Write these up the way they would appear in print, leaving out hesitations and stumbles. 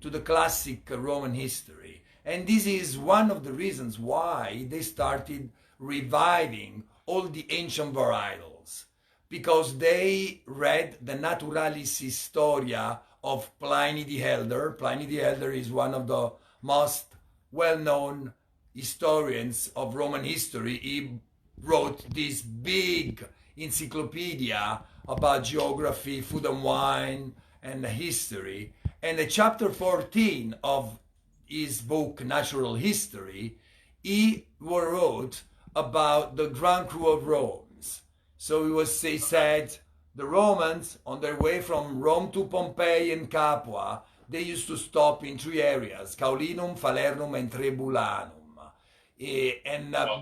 to the classic Roman history. And this is one of the reasons why they started reviving all the ancient varietals, because they read the Naturalis Historia of Pliny the Elder. Pliny the Elder is one of the most well-known historians of Roman history. He wrote this big encyclopedia about geography, food and wine, and history. And in chapter 14 of his book, Natural History, he wrote about the Grand Cru of Romans. So he said, the Romans, on their way from Rome to Pompeii and Capua, they used to stop in three areas, Caulinum, Falernum, and Trebulanum.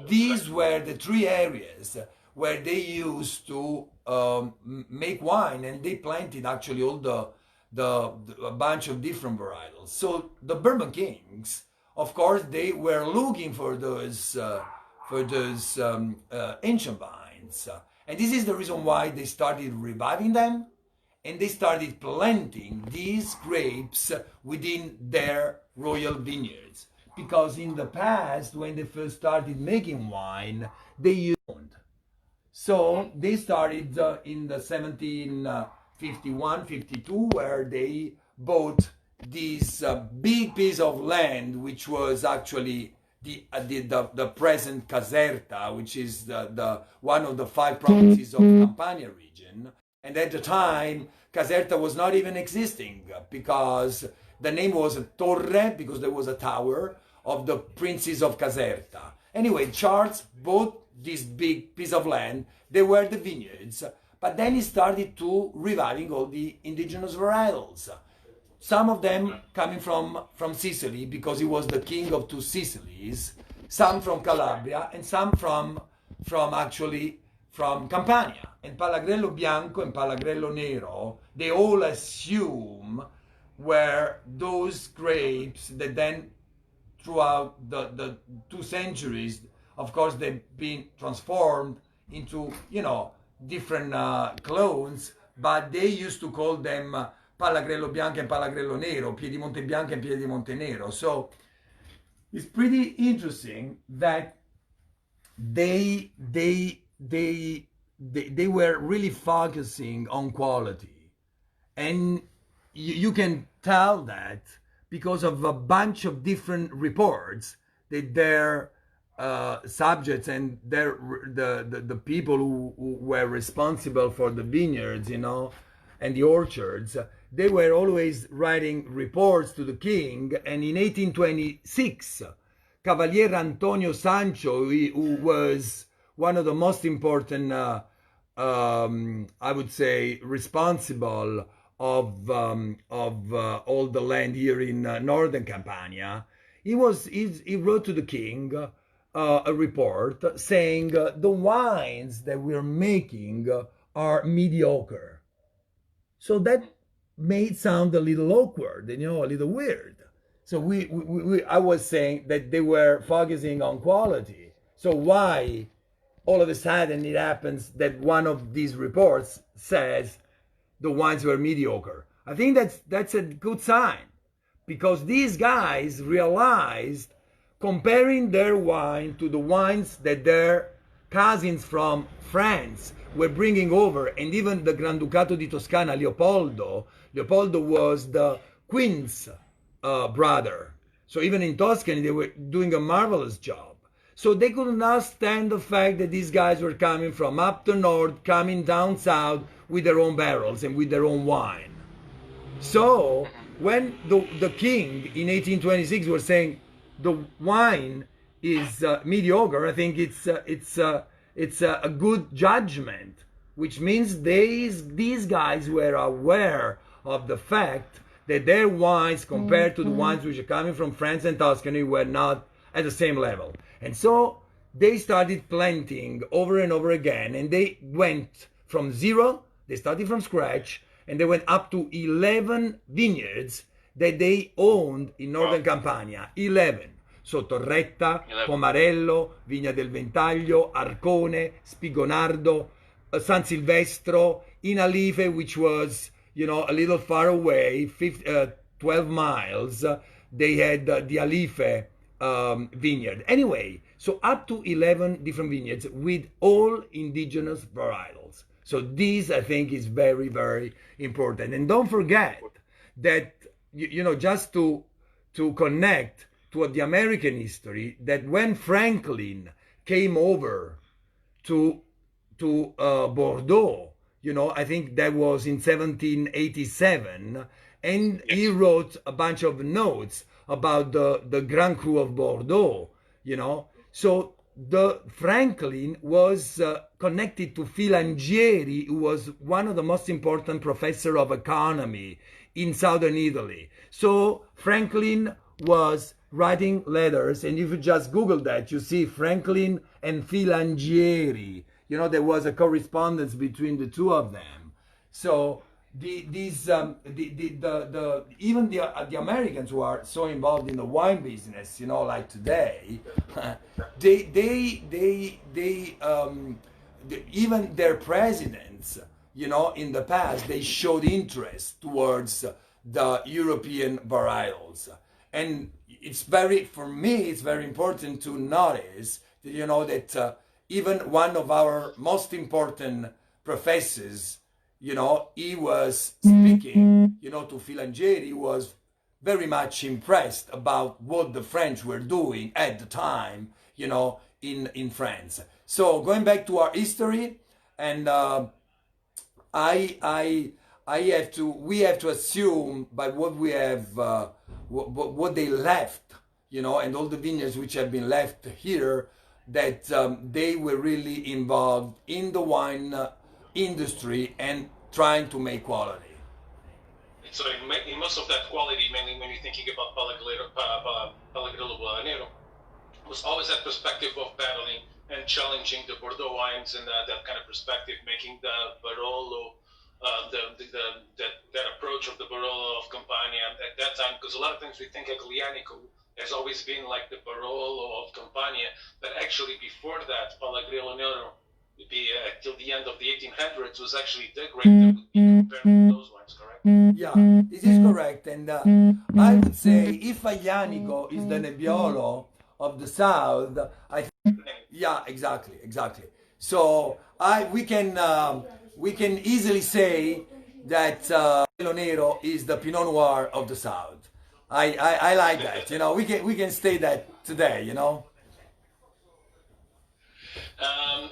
These were the three areas where they used to make wine, and they planted actually all a bunch of different varietals. So the Bourbon Kings, of course, they were looking for those ancient vines. And this is the reason why they started reviving them, and they started planting these grapes within their royal vineyards. Because in the past, when they first started making wine, they used. So they started in the 1751-52, where they bought this big piece of land, which was actually the present Caserta, which is the one of the 5 provinces of Campania region. And at the time, Caserta was not even existing, because the name was Torre, because there was a tower of the princes of Caserta. Anyway, Charles bought this big piece of land. They were the vineyards, but then he started to reviving all the indigenous varietals. Some of them coming from Sicily, because he was the king of 2 Sicilies, some from Calabria, and some from Campania. And Palagrello Bianco and Palagrello Nero, they all assume were those grapes that then, throughout the 2 centuries, of course, they've been transformed into, different clones, but they used to call them Palagrello Bianco and Palagrello Nero, Piedimonte Bianco and Piedimonte Nero. So it's pretty interesting that they were really focusing on quality, and you can tell that because of a bunch of different reports that their subjects and the people who were responsible for the vineyards, and the orchards, they were always writing reports to the king. And in 1826, Cavaliere Antonio Sancho, who was one of the most important, I would say, responsible of all the land here in northern Campania, he wrote to the king a report saying the wines that we're making are mediocre. So that made sound a little awkward, a little weird. So I was saying that they were focusing on quality. So why all of a sudden it happens that one of these reports says the wines were mediocre? I think that's a good sign, because these guys realized, comparing their wine to the wines that their cousins from France were bringing over, and even the Granducato di Toscana, Leopoldo was the queen's brother. So even in Tuscany, they were doing a marvelous job. So they could not stand the fact that these guys were coming from up the north, coming down south with their own barrels and with their own wine. So when the king in 1826 was saying the wine is mediocre, I think it's a good judgment, which means these guys were aware of the fact that their wines, compared to the wines which are coming from France and Tuscany, were not at the same level. And so they started planting over and over again, and they went from zero, they started from scratch, and they went up to 11 vineyards that they owned in northern Campania. 11. So Torretta, Pomarello, Vigna del Ventaglio, Arcone, Spigonardo, San Silvestro, in Alife, which was, a little far away, 12 miles, they had the Alife vineyard. Anyway, so up to 11 different vineyards with all indigenous varietals. So this, I think, is very, very important. And don't forget that, just to connect to the American history, that when Franklin came over to Bordeaux, I think that was in 1787, and he wrote a bunch of notes about the Grand Cru of Bordeaux, So the Franklin was connected to Filangieri, who was one of the most important professor of economy in southern Italy. So Franklin was writing letters, and if you just Google that, you see Franklin and Filangieri. There was a correspondence between the two of them. So even the Americans who are so involved in the wine business, like today, even their presidents, in the past, they showed interest towards the European varietals. And for me, it's very important to notice that, that even one of our most important professors, he was speaking, to Filangieri, was very much impressed about what the French were doing at the time, in France. So going back to our history, and we have to assume by what we have, what they left, and all the vineyards which have been left here, that they were really involved in the wine industry and trying to make quality. So in most of that quality, mainly when you're thinking about Pellegrino Nero, was always that perspective of battling and challenging the Bordeaux wines, and that kind of perspective, making the Barolo, that approach of the Barolo of Campania at that time, because a lot of times we think Aglianico has always been like the Barolo of Campania, but actually before that, Pellegrino Nero, till the end of the 1800s, was actually the grape that would be compared to those wines, correct? Yeah, this is correct. And I would say if Aglianico is the Nebbiolo of the South, yeah, exactly. So we can easily say that Pellegrino Nero is the Pinot Noir of the South. I like that. We can say that today.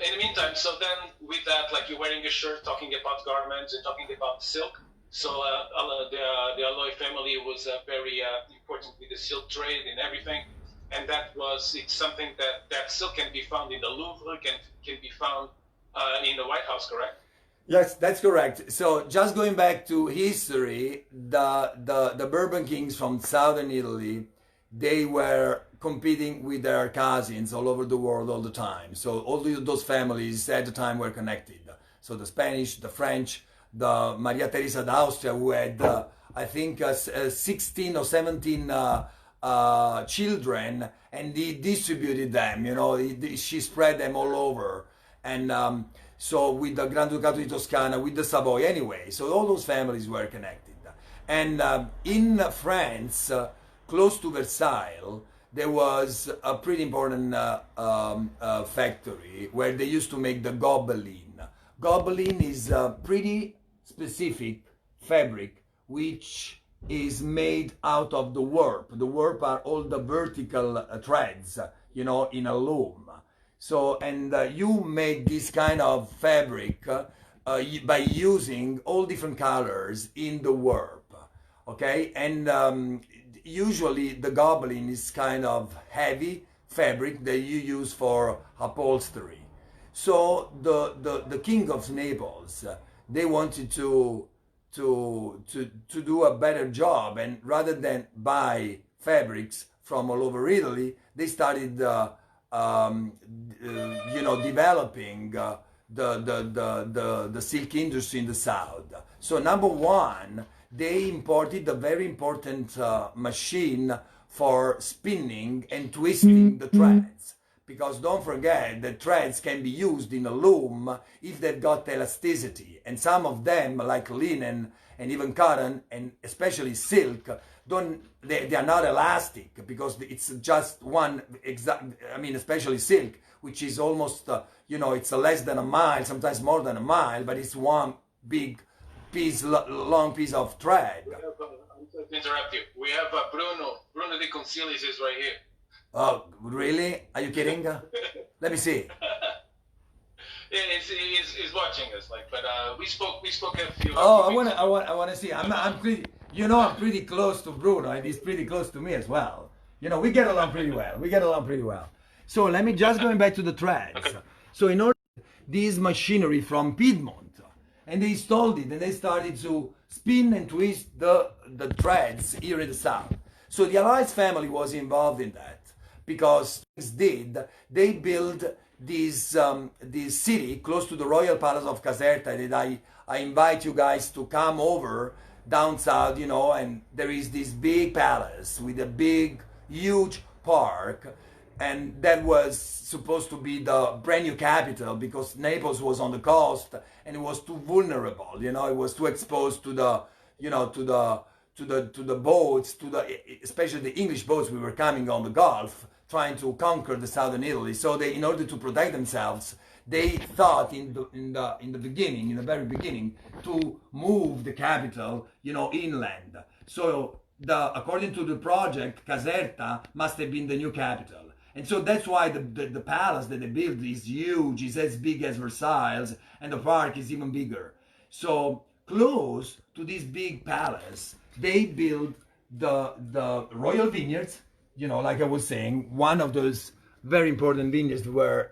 In the meantime, so then with that, like you're wearing a shirt, talking about garments and talking about silk. So the Alois family was very important with the silk trade and everything. And it's something that silk can be found in the Louvre, can be found in the White House, correct? Yes, that's correct. So just going back to history, the Bourbon Kings from southern Italy, they were competing with their cousins all over the world all the time. So all those families at the time were connected. So the Spanish, the French, the Maria Teresa d'Austria, who had, I think, 16 or 17 children, and he distributed them. She spread them all over. And so with the Granducato di Toscana, with the Savoy, anyway. So all those families were connected. And in France, close to Versailles, there was a pretty important factory where they used to make the Gobelin. Gobelin is a pretty specific fabric which is made out of the warp. The warp are all the vertical threads, in a loom. So, and you make this kind of fabric by using all different colors in the warp, okay? And usually the Gobelin is kind of heavy fabric that you use for upholstery. So the King of Naples, they wanted to do a better job, and rather than buy fabrics from all over Italy, they started developing the silk industry in the south. So number one, they imported a very important machine for spinning and twisting the threads. Because don't forget that threads can be used in a loom if they've got elasticity. And some of them, like linen and even cotton, and especially silk, they are not elastic because it's just one exact. I mean, especially silk, which is almost it's less than a mile, sometimes more than a mile, but it's one big piece, long piece of thread. I'm sorry to interrupt you. We have Bruno de Concilis is right here. Oh, really? Are you kidding? Let me see. He's watching us, but we spoke a few. Oh, I want to see. I'm pretty. I'm pretty close to Bruno, and he's pretty close to me as well. We get along pretty well. So let me just going back to the threads. Okay. So in order this machinery from Piedmont, and they installed it, and they started to spin and twist the threads here in the south. So the Alois family was involved in that because they built this city close to the royal palace of Caserta, that I invite you guys to come over down south, and there is this big palace with a big, huge park, and that was supposed to be the brand new capital because Naples was on the coast and it was too vulnerable, it was too exposed to the, to the boats, especially the English boats we were coming on the Gulf, trying to conquer the southern Italy. So they, in order to protect themselves, they thought in the very beginning, to move the capital, inland. So according to the project, Caserta must have been the new capital. And so that's why the palace that they built is huge, is as big as Versailles, and the park is even bigger. So close to this big palace, they built the royal vineyards, like I was saying, one of those very important vineyards were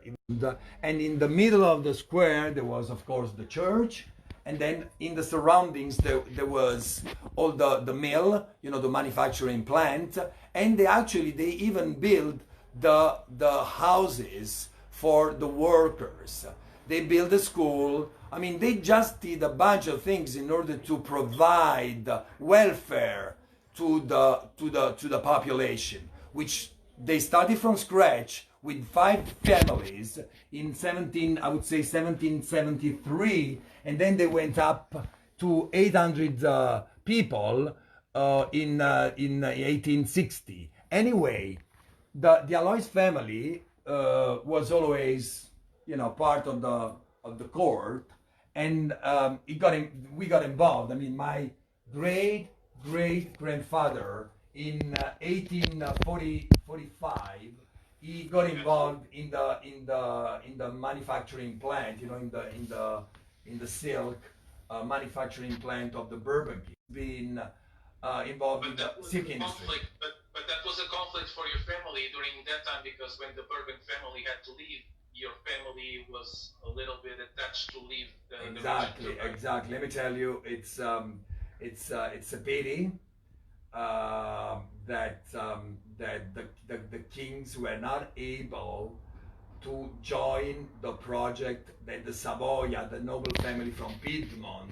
and in the middle of the square there was of course the church, and then in the surroundings there was all the mill, the manufacturing plant, and they even built the houses for the workers. They built a school. I mean, they just did a bunch of things in order to provide welfare to the population, which they started from scratch with 5 families in 1773, and then they went up to 800 people in 1860. Anyway, the Alois family was always, part of the court, and we got involved. I mean, my great grandfather in 1845, he got involved in the manufacturing plant, in the silk manufacturing plant of the Bourbon King. Been involved in the silk industry. But that was a conflict for your family during that time, because when the Bourbon family had to leave, your family was a little bit attached to leave Exactly. Let me tell you, it's a pity that the kings were not able to join the project that the Savoia, the noble family from Piedmont,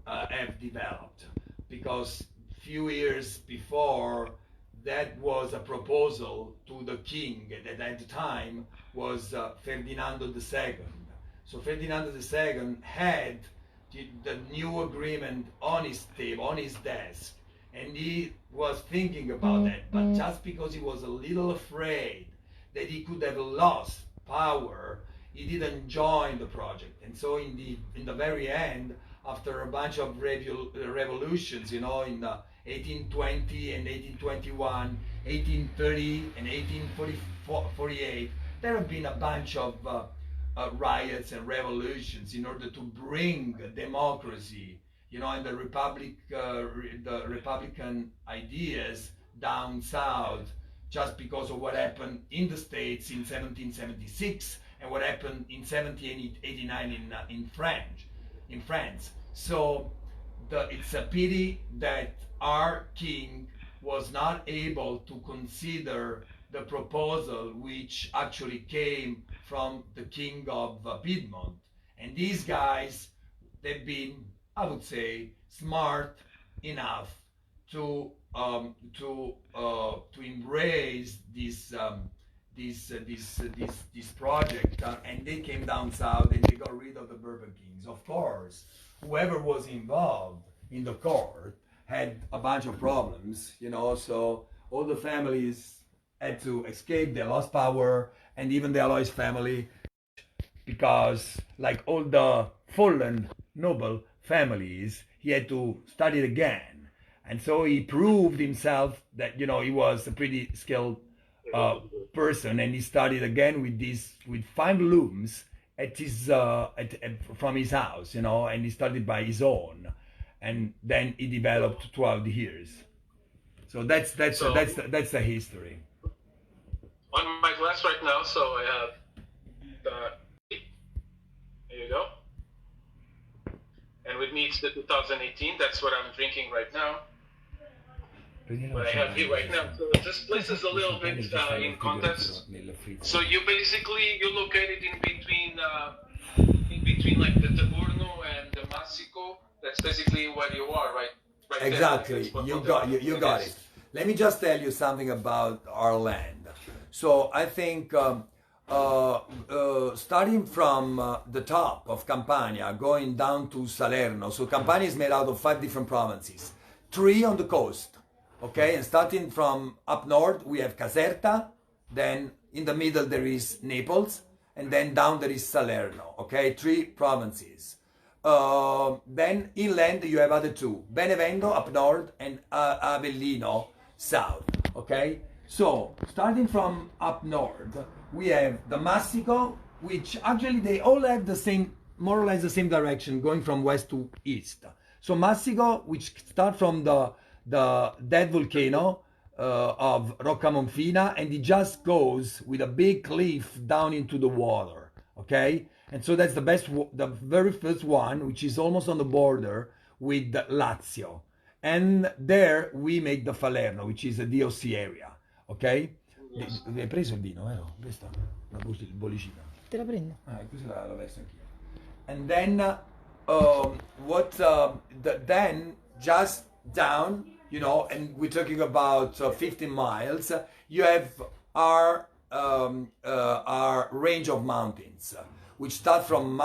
have developed, because few years before, that was a proposal to the king that at the time was Ferdinando II. So Ferdinando II had the new agreement on his table, on his desk, and he was thinking about that, but just because he was a little afraid that he could have lost power, he didn't join the project. And so in the very end, after a bunch of revolutions, in 1820 and 1821, 1830 and 1848, there have been a bunch of riots and revolutions in order to bring democracy, and the Republican ideas down south, just because of what happened in the States in 1776 and what happened in 1789 in France. So it's a pity that our king was not able to consider the proposal which actually came from the king of Piedmont. And these guys, they've been, I would say, smart enough to embrace this project, and they came down south and they got rid of the Bourbon kings. Of course, whoever was involved in the court had a bunch of problems, you know, so all the families had to escape, they lost power, and even the Alois family, because like all the fallen noble families, he had to study it again. And so he proved himself that, you know, he was a pretty skilled person, and he studied again with 5 looms at his from his house, you know, and he studied by his own, and then he developed throughout the years. So that's the history. On my glass right now, so I have the, there you go, and with me it's the 2018. That's what I'm drinking right now. What I have here right now. So this place is a little bit in context. So you located in between like the Taburno and the Massico. That's basically where you are, right? Right Exactly. There. You got it. Let me just tell you something about our land. So I think starting from the top of Campania, going down to Salerno. So Campania is made out of 5 different provinces, 3 on the coast. Okay, and starting from up north, we have Caserta, then in the middle there is Naples, and then down there is Salerno. Okay, 3 provinces. Then inland you have other 2, Benevento up north and Avellino south. Okay, so starting from up north, we have the Massico, which actually they all have the same, more or less the same direction, going from west to east. So Massico, which start from the dead volcano of Rocca Monfina, and it just goes with a big cliff down into the water. Okay, and so that's the very first one, which is almost on the border with Lazio, and there we make the Falerno, which is a DOC area. Okay, yes. Hai preso il vino, vero? Questa la bollicina. Te la prendo. Questa la verso anch'io. And then then just down, you know, and we're talking about 15 miles, you have our range of mountains, which start from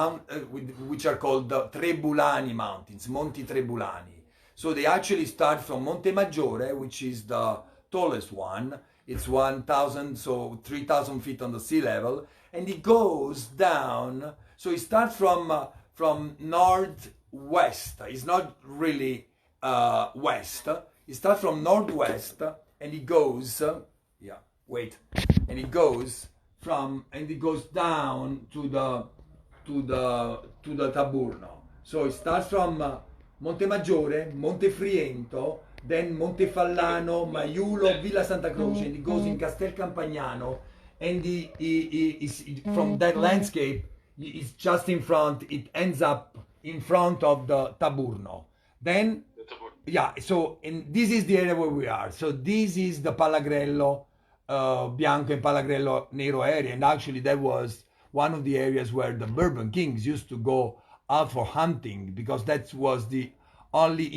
which are called the Trebulani Mountains, Monti Trebulani. So they actually start from Monte Maggiore, which is the tallest one. It's 1,000, so 3,000 feet on the sea level, and it goes down. So it starts from northwest. It's not really west. It starts from northwest, and it goes and it goes down to the Taburno. So it starts from Monte Maggiore, Monte Friento, then Monte Fallano, Maiulo, Villa Santa Croce, and it goes in Castel Campagnano, and from that landscape, it's just in front, it ends up in front of the Taburno. Then, yeah, so this is the area where we are. So this is the Palagrello Bianco and Palagrello Nero area, and actually that was one of the areas where the Bourbon kings used to go out for hunting, because that was the only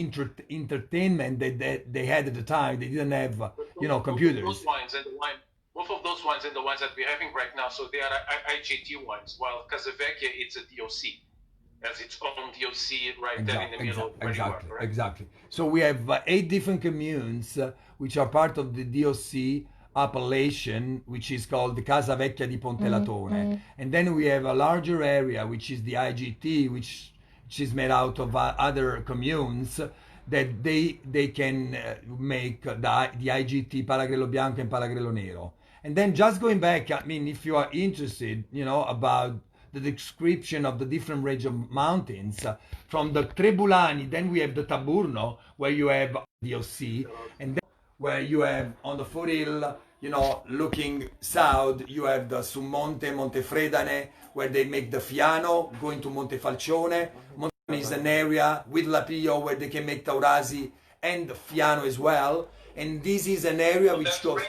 entertainment that they had at the time. They didn't have, computers. Both of those wines and the wines that we're having right now, so they are IGT wines, while Casavecchia, it's a DOC. Has its own DOC right there in the middle where you are, correct? Exactly. So we have 8 different communes which are part of the DOC appellation, which is called the Casa Vecchia di Pontelatone. And then we have a larger area, which is the IGT, which is made out of other communes that they can make the IGT Palagrello Bianco and Palagrello Nero. And then just going back, I mean, if you are interested, about the description of the different range of mountains, from the Trebulani, then we have the Taburno, where you have DOC, and then where you have on the foothill, looking south, you have the Summonte, Montefredane, where they make the Fiano, going to Montefalcione. Montefalcione is an area with Lapio where they can make Taurasi and Fiano as well. And this is an area which goes...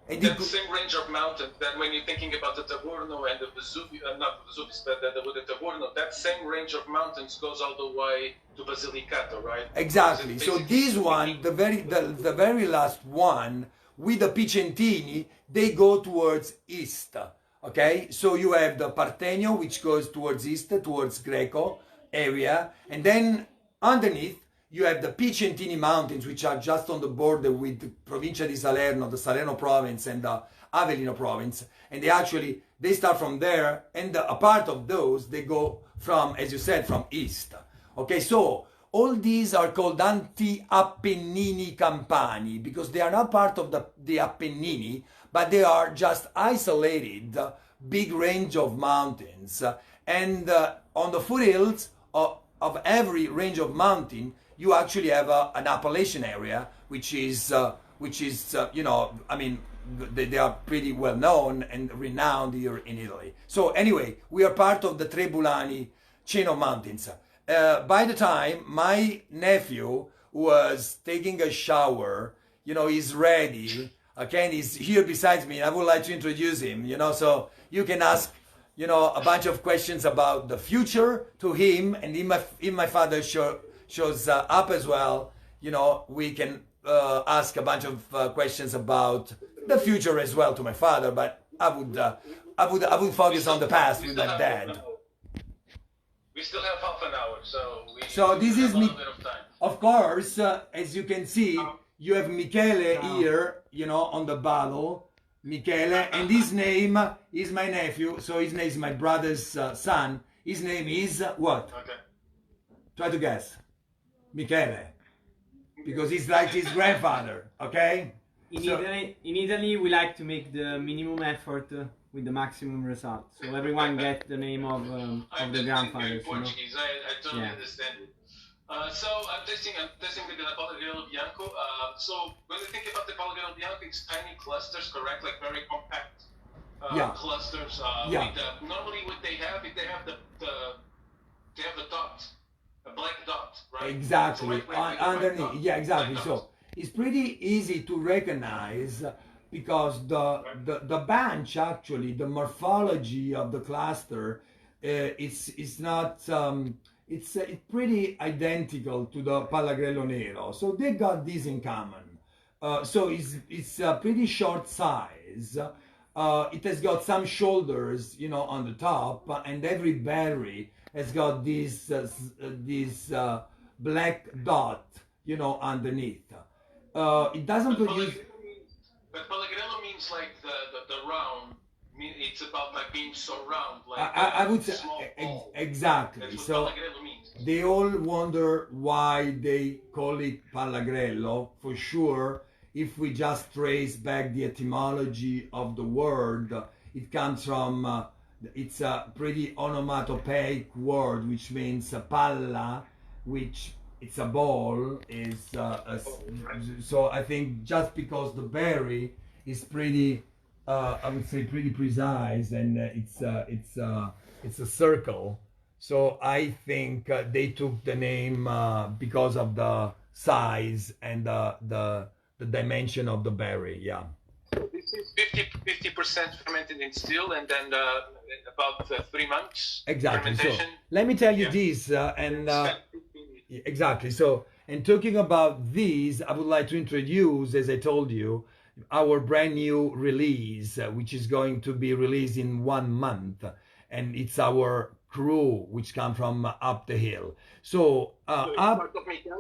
That same range of mountains, that when you're thinking about the Taburno and the Vesuvius, not the Vesuvius, but the Taburno, that same range of mountains goes all the way to Basilicata, right? Exactly. So this one, the very last one, with the Picentini, they go towards east. Okay, so you have the Partenio, which goes towards east, towards Greco area, and then underneath you have the Picentini Mountains, which are just on the border with the Provincia di Salerno, the Salerno province, and the Avellino province. And they start from there, and a part of those, they go from, as you said, from east. Okay, so all these are called anti-Appennini Campani, because they are not part of the Appennini, but they are just isolated, big range of mountains. And on the foothills of every range of mountain, you actually have an Appalachian area, which is you know, I mean, they are pretty well known and renowned here in Italy. So anyway, we are part of the Trebulani chain of mountains. By the time my nephew was taking a shower, you know, he's ready, okay, and he's here beside me, and I would like to introduce him, you know, so you can ask, you know, a bunch of questions about the future to him, and if my father shows up as well, you know, we can ask a bunch of questions about the future as well to my father, but I would focus on the past with my dad. We still have half an hour, so this is a little bit of time. Of course, as you can see, you have Michele here, you know, on the bottle. Michele, and his name is my nephew, so his name is my brother's son. His name is what? Okay. Try to guess. Michele. Because he's like his grandfather, okay? In Italy, we like to make the minimum effort with the maximum result. So everyone gets the name of the grandfathers. Portuguese. You know? I totally understand it. So I'm testing with the Palagrillo Bianco. So when we think about the Palagrillo Bianco, it's tiny clusters, correct? Like very compact clusters. Normally, what they have, if they have the dot, a black dot, right? Exactly. So underneath. dot. Yeah, exactly. So it's pretty easy to recognize because the bunch, actually, the morphology of the cluster, it's not. It's pretty identical to the Palagrello Nero, so they got this in common. So it's a pretty short size. It has got some shoulders, you know, on the top, and every berry has got this black dot, you know, underneath. It doesn't produce. But Palagrello means like the round. It's about like being so round, like I would say exactly. That's what so Palagrello means. They all wonder why they call it Palagrello. For sure, if we just trace back the etymology of the word, it comes from. It's a pretty onomatopoeic word, which means palla, which it's a ball. So I think just because the berry is pretty. I would say pretty precise, and it's a circle. So I think they took the name because of the size and the dimension of the berry. Yeah. This is 50% fermented in still, and then about 3 months. Exactly. So let me tell you this, exactly. So, and talking about these, I would like to introduce, as I told you, our brand new release, which is going to be released in 1 month, and it's our crew which come from up the hill. So part of Michele.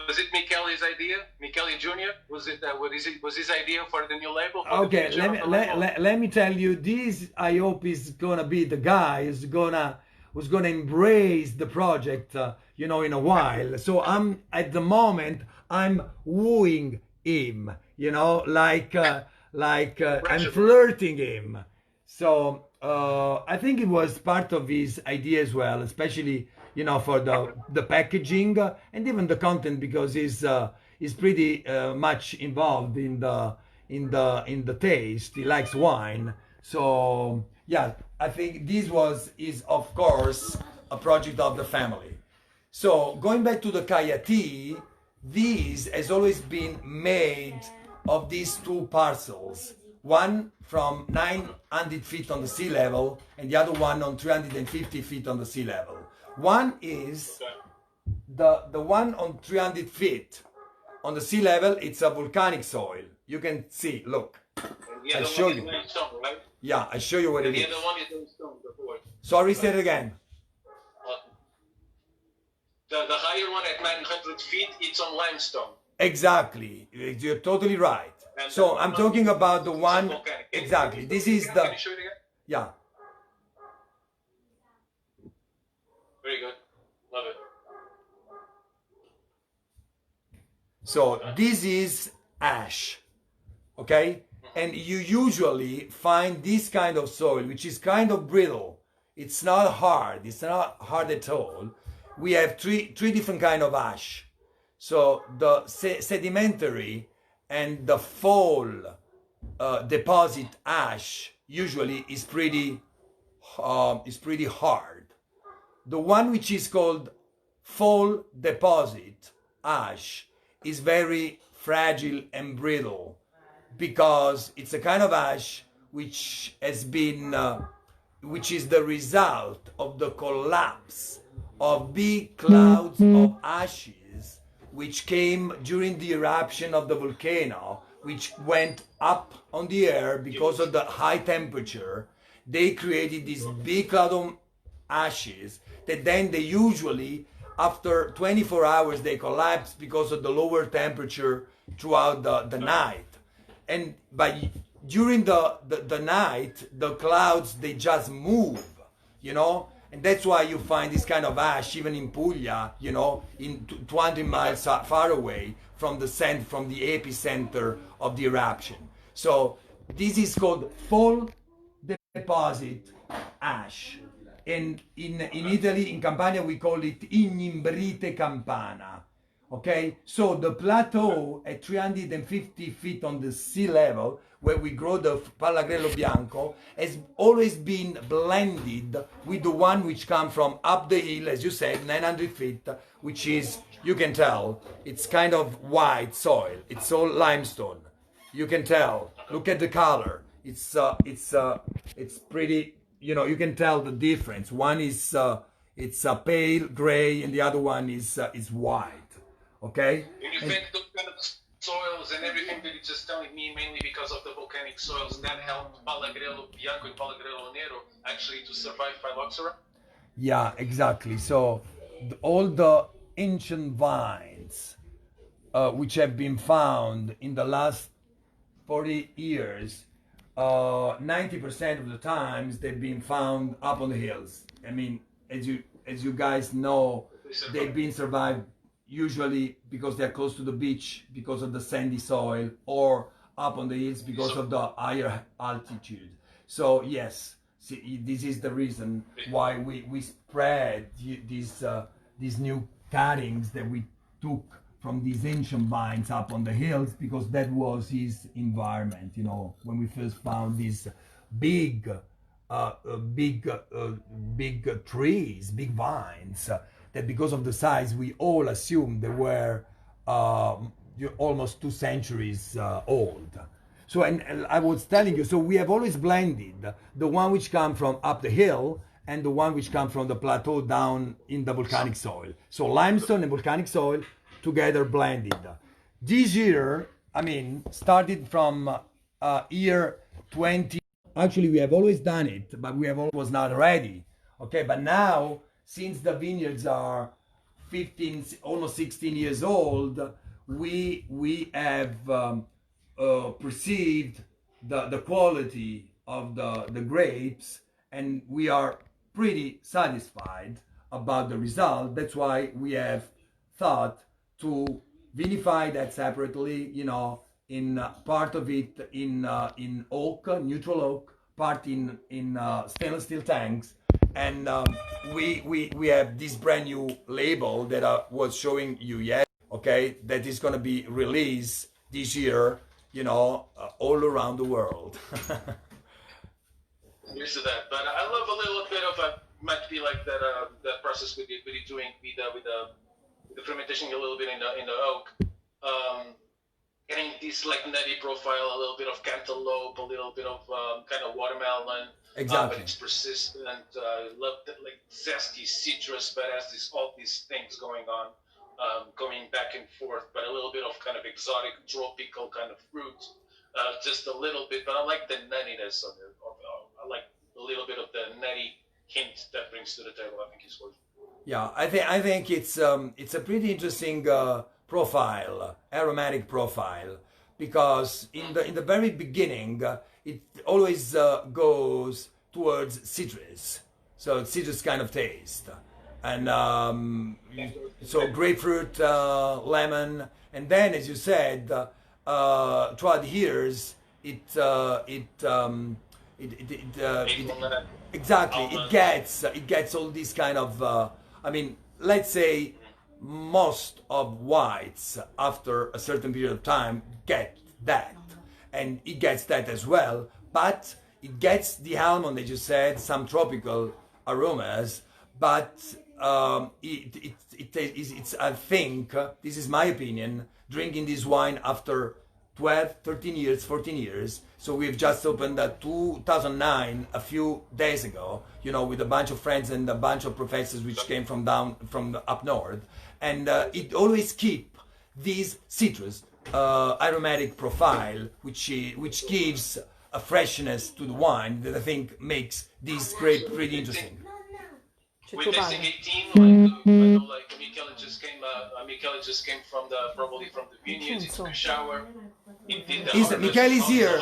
Was it Michele's idea? Michele Jr. Was his idea for the new label? Okay, let me tell you, this I hope is gonna be the guy who's gonna embrace the project, you know, in a while. So at the moment I'm wooing him, you know, like I'm flirting him. So I think it was part of his idea as well, especially, you know, for the packaging and even the content, because he's pretty much involved in the taste. He likes wine. So yeah, I think this is of course a project of the family. So going back to the Kayati, this has always been made of these two parcels, one from 900 feet on the sea level and the other one on 350 feet on the sea level. One is the one on 300 feet on the sea level. It's a volcanic soil. You can see, look. I show you. Stone, right? Yeah, I show you what it is. The other one is stone before. Sorry, say it again. the higher one at 900 feet, it's on limestone. Exactly, you're totally right. And So I'm talking about the one, volcanic. exactly, this is Can the, you show it again? yeah. Very good. Love it. So this is ash, okay? And you usually find this kind of soil, which is kind of brittle. It's not hard. It's not hard at all. We have three different kind of ash. So the sedimentary and the fall deposit ash usually is pretty hard. The one which is called fall deposit ash is very fragile and brittle because it's a kind of ash which has been which is the result of the collapse of big clouds of ashes which came during the eruption of the volcano, which went up on the air because of the high temperature. They created this big cloud of ashes that then they usually, after 24 hours, they collapse because of the lower temperature throughout the night. And during the night, the clouds, they just move, you know? And that's why you find this kind of ash even in Puglia, you know, in 20 miles far away from the epicenter of the eruption. So this is called fall deposit ash. And in Italy, in Campania, we call it Ignimbrite campana. Okay, so the plateau at 350 feet on the sea level, where we grow the Pallagrello Bianco, has always been blended with the one which comes from up the hill, as you said, 900 feet, which is, you can tell, it's kind of white soil. It's all limestone. You can tell. Look at the color. It's pretty. You know, you can tell the difference. One is it's a pale gray, and the other one is white. Okay. And you think those kind of soils and everything that you're just telling me, mainly because of the volcanic soils, that helped Pallagrello Bianco and Pallagrello Nero actually to survive phylloxera? Yeah, exactly. So all the ancient vines which have been found in the last 40 years, 90% of the times they've been found up on the hills. I mean, as you guys know, they've been survived usually because they're close to the beach because of the sandy soil, or up on the hills because of the higher altitude. So yes, see, this is the reason why we spread these new cuttings that we took from these ancient vines up on the hills, because that was his environment. You know, when we first found these big trees, big vines, that because of the size, we all assumed they were almost 2 centuries old. So, and I was telling you, so we have always blended the one which come from up the hill and the one which come from the plateau down in the volcanic soil. So limestone and volcanic soil together blended. This year, I mean, started from year 20. Actually, we have always done it, but we have always was not ready. Okay, but now, since the vineyards are 15, almost 16 years old, we have perceived the quality of the grapes, and we are pretty satisfied about the result. That's why we have thought to vinify that separately, you know, in part of it in oak, neutral oak, part in stainless steel tanks. And we have this brand new label that I was showing you yet, okay, that is going to be released this year, you know, all around the world. I'm used to that, but I love a little bit of might be like that process with you doing with the fermentation a little bit in the oak, getting this like nutty profile, a little bit of cantaloupe, a little bit of kind of watermelon. Exactly. But it's persistent. Love that, like zesty citrus, but has all these things going on, going back and forth. But a little bit of kind of exotic, tropical kind of fruit, just a little bit. But I like the nuttiness of I like a little bit of the nutty hint that brings to the table. I think it's good. Yeah, I think it's a pretty interesting profile, aromatic profile, because in the very beginning it always goes towards citrus, so citrus kind of taste, and so grapefruit, lemon, and then as you said, throughout the years it exactly it gets all these kind of I mean, let's say most of whites after a certain period of time get that, and it gets that as well, but it gets the almond that you said, some tropical aromas, but it's I think this is my opinion, drinking this wine after 12, 13 years, 14 years. So we've just opened a 2009 a few days ago, you know, with a bunch of friends and a bunch of professors which came from up north, and it always keep this citrus aromatic profile, which gives a freshness to the wine that I think makes this grape pretty interesting. We're tasting 18, like, I know, like Michele just came from probably from the vineyards, he took a shower. Michele is here.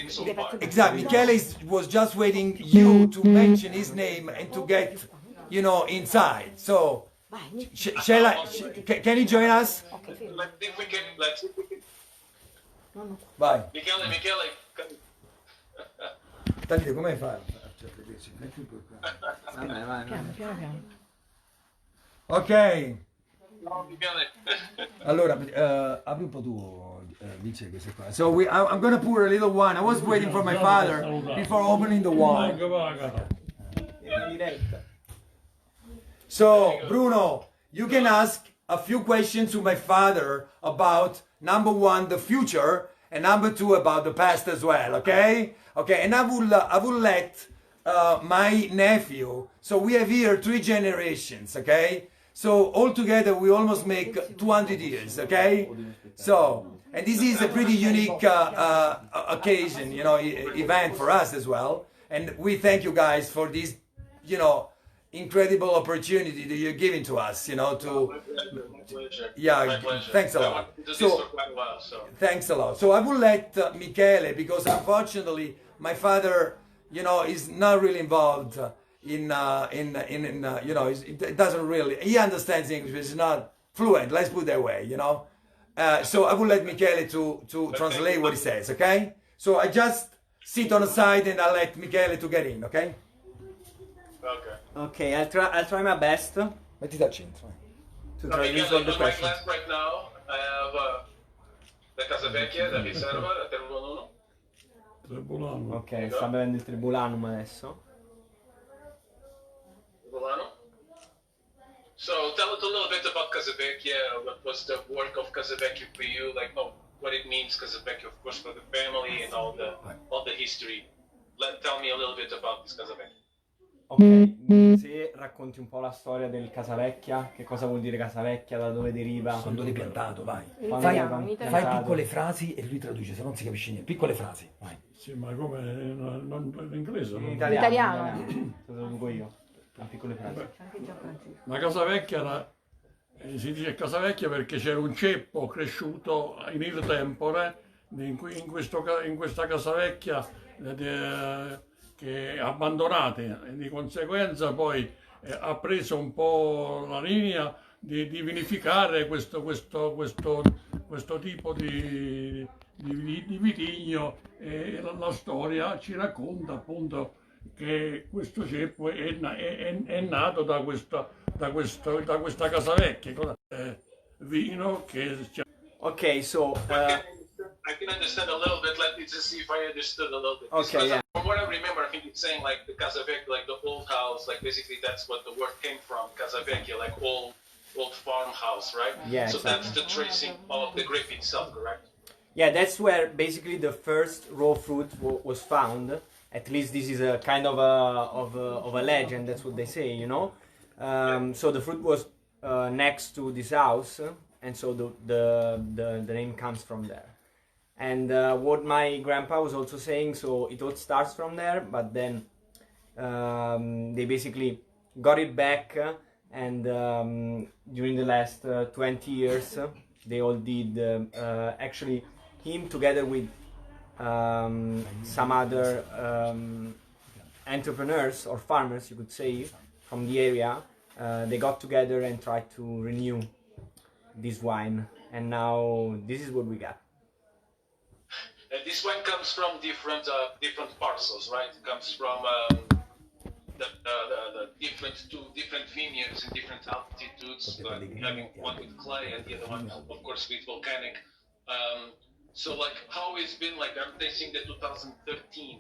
So Exactly. Michele was just waiting you to mention his name and to get, you know, inside. So, can you join us? let's see if we can. Vai. Michele. Davide, come fai? Vabbè, vai. Piano, piano, piano. Ok. No, Michele. Allora, apri un po' tu, Vince, queste qua. So I'm gonna pour a little wine. I was waiting for my father before opening the wine. So, Bruno, you can ask a few questions to my father about number one, the future, and number two, about the past as well. Okay? Okay. And I will let my nephew. So we have here 3 generations. Okay. So altogether we almost make 200 years. Okay. So, and this is a pretty unique occasion, you know, event for us as well. And we thank you guys for this, you know, incredible opportunity that you're giving to us, you know, to My pleasure. yeah, My pleasure. thanks a I lot. wanted to do this So for quite a while, so. thanks a lot. So I will let Michele, because unfortunately my father, you know, is not really involved in you know, it doesn't really, he understands English, but he's not fluent, let's put it that way, you know. So I will let Michele to translate what he says, okay? So I just sit on the side and I'll let Michele to get in, okay? Okay. Okay, I'll try my best to Mettiti al centro. traduce all the On my questions. glass right now, I have the Casa Vecchia, the Riserva, the Terbolano. Trebulano. Ok, sta bevendo il Tribulanum adesso. Terbolano. So tell us a little bit about Casa Vecchia. What was the work of Casa Vecchia for you? Like, what it means, Casa Vecchia, of course, for the family and all the history. Tell me a little bit about this Casa Vecchia. Ok, se racconti un po' la storia del Casavecchia, che cosa vuol dire Casavecchia, da dove deriva? Quando l'hai piantato, vai. Italiano, in italiano. Fai piccole frasi e lui traduce, se non si capisce niente. Piccole frasi, vai. Sì, ma come in inglese? In non- italiano. Lo traduco io, in piccole frasi. Anche Gianfrancesco. La casa vecchia si dice casa vecchia perché c'era un ceppo cresciuto in il tempore in questa casa vecchia che abbandonate e di conseguenza poi ha preso un po' la linea di vinificare questo tipo di vitigno, e la storia ci racconta appunto che questo ceppo è nato da questa casa vecchia, vino che Ok, so... I can understand a little bit. Let me just see if I understood a little bit. Okay, Because yeah. From what I remember, I think it's saying like the Casa Vecchia, like the old house, like basically that's what the word came from, Casa Vecchia, like old farmhouse, right? Yeah, So exactly. that's the tracing of the grape itself, correct? Yeah, that's where basically the first raw fruit was found. At least this is a kind of a legend. That's what they say, you know. So the fruit was next to this house, and so the name comes from there. And what my grandpa was also saying, so it all starts from there, but then they basically got it back and during the last 20 years they all did actually him together with some other entrepreneurs or farmers, you could say, from the area. They got together and tried to renew this wine, and now this is what we got. This wine comes from different parcels, right? It comes from the different vineyards in different altitudes, having one with clay and the other one, of course, with volcanic. So, like, how it's been, like, I'm tasting the 2013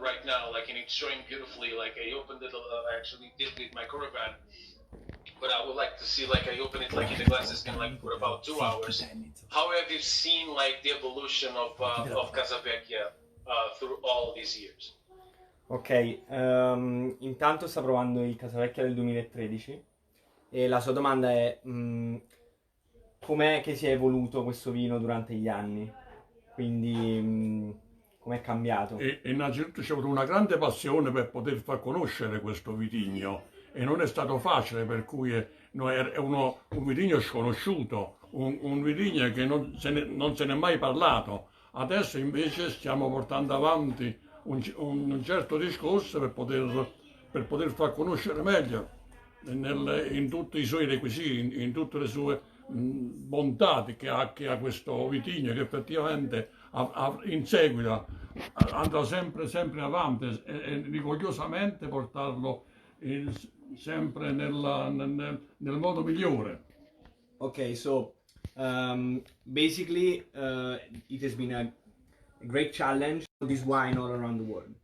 right now, like, and it's showing beautifully. Like, I opened it, I actually did with my caravan, but I would like to see, like, I open it, like, in the glass, it's been, like, for about 2 hours. How have you seen, like, the evolution of Casavecchia through all these years? Ok, intanto sta provando il Casavecchia del 2013 e la sua domanda è com'è che si è evoluto questo vino durante gli anni, quindi com'è cambiato? E innanzitutto c'è avuto una grande passione per poter far conoscere questo vitigno e non è stato facile, per cui è un vitigno sconosciuto, un vitigno che non se n'è mai parlato. Adesso invece stiamo portando avanti un certo discorso per poter far conoscere meglio in tutti i suoi requisiti, in tutte le sue bontà che ha questo vitigno, che effettivamente in seguito andrà sempre avanti e rigogliosamente portarlo sempre nel modo migliore. Okay, so basically it has been a great challenge for this wine all around the world.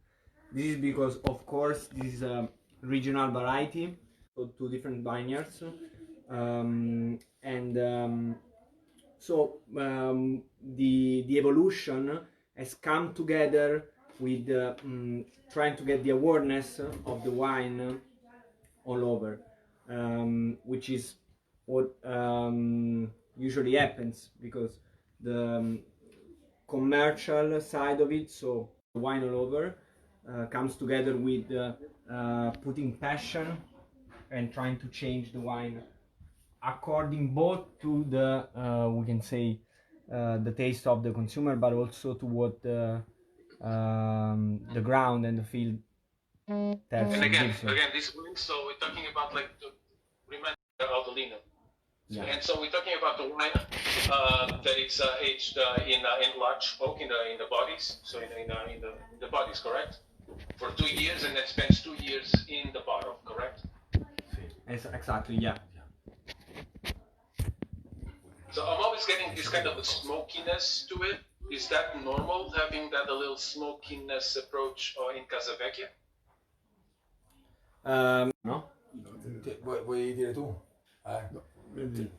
This is because, of course, this is a regional variety, so 2 different vineyards, so the evolution has come together with trying to get the awareness of the wine all over, which is what usually happens, because the commercial side of it, so wine all over, comes together with putting passion and trying to change the wine according both to the we can say the taste of the consumer, but also to what the ground and the field tells And you. again, this wine, so we're talking about, like, to remind Aldolino. Yeah. And so we're talking about the wine that it's aged in large oak in the bodies, so in the bodies, correct? For 2 years, and then spends 2 years in the bottle, correct? Exactly, yeah. So I'm always getting this kind of a smokiness to it. Is that normal, having that a little smokiness approach in Casavecchia? No? Vuoi dire tu? Vedi?